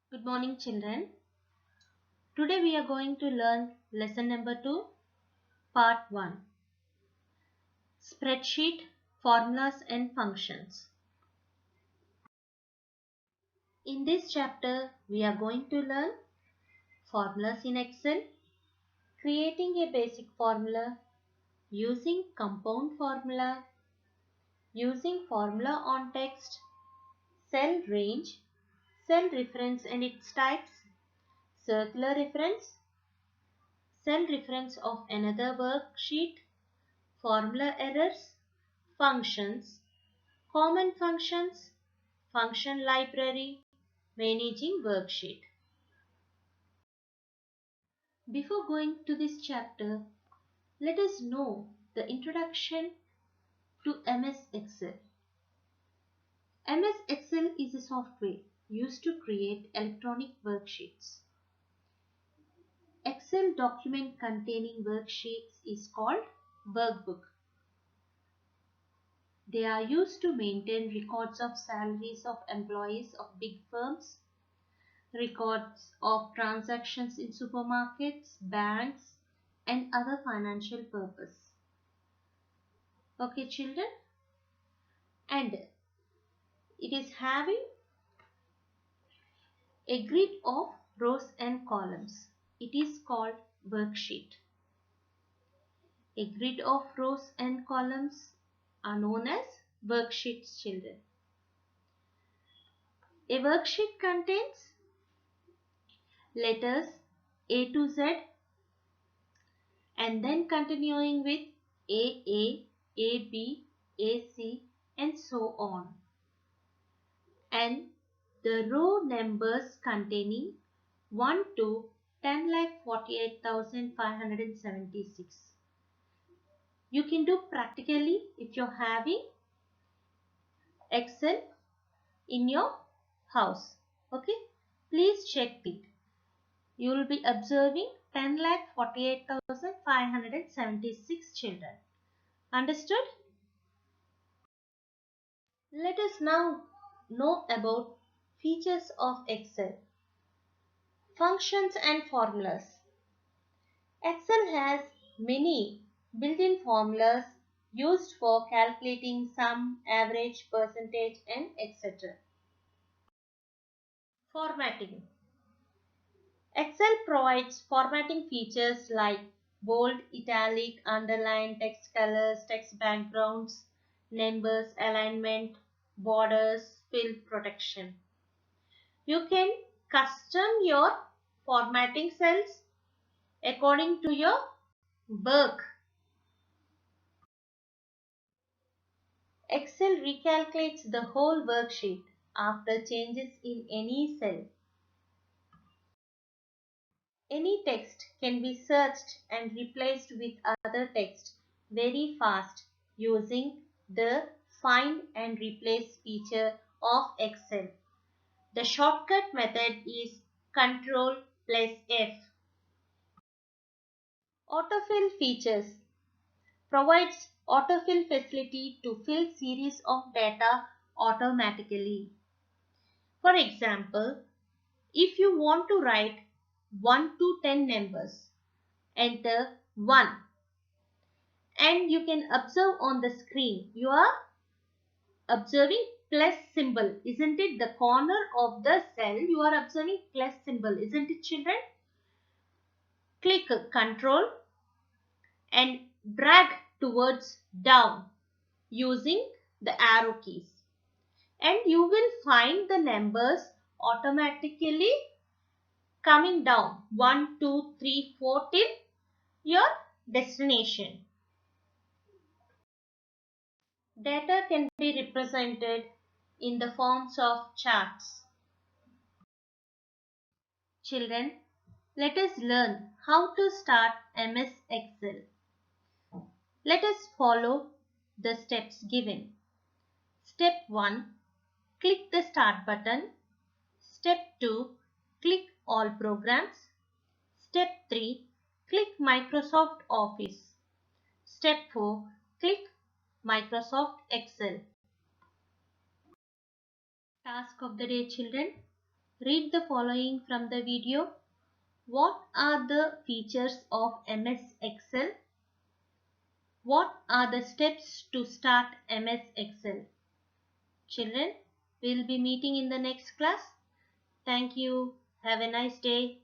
Good morning, children. Today we are going to learn lesson number 2, part 1, spreadsheet, formulas and functions. In this chapter, we are going to learn formulas in Excel, creating a basic formula, using compound formula, using formula on text, cell range, cell reference and its types, circular reference, cell reference of another worksheet, formula errors, functions, common functions, function library, managing worksheet. Before going to this chapter, let us know the introduction to MS Excel. MS Excel is a software used to create electronic worksheets. Excel document containing worksheets is called workbook. They are used to maintain records of salaries of employees of big firms, records of transactions in supermarkets, banks, and other financial purpose. Okay, children? And it is having a grid of rows and columns. It is called worksheet. A grid of rows and columns are known as worksheets, children. A worksheet contains letters A to Z and then continuing with AA, AB, AC and so on. And the row numbers containing 1 to 10,48,576. You can do practically if you're having Excel in your house. Okay, please check it. You will be observing 10,48,576 children. Understood? Let us now know about features of Excel. Functions and formulas. Excel has many built-in formulas used for calculating sum, average, percentage and etc. Formatting. Excel provides formatting features like bold, italic, underline, text colors, text backgrounds, numbers, alignment, borders, fill protection. You can custom your formatting cells according to your work. Excel recalculates the whole worksheet after changes in any cell. Any text can be searched and replaced with other text very fast using the Find and Replace feature of Excel. The shortcut method is Ctrl plus F. Autofill features provides autofill facility to fill series of data automatically. For example, if you want to write 1 to 10 numbers, enter 1 and you can observe on the screen you are observing plus symbol, isn't it? The corner of the cell you are observing plus symbol, isn't it, children? Click Ctrl and drag towards down using the arrow keys and you will find the numbers automatically coming down 1, 2, 3, 4 till your destination. Data can be represented in the forms of charts. Children, let us learn how to start MS Excel. Let us follow the steps given. Step 1. Click the Start button. Step 2. Click All Programs. Step 3. Click Microsoft Office. Step 4. Click Microsoft Excel. Task of the day, children. Read the following from the video. What are the features of MS Excel? What are the steps to start MS Excel? Children, we will be meeting in the next class. Thank you. Have a nice day.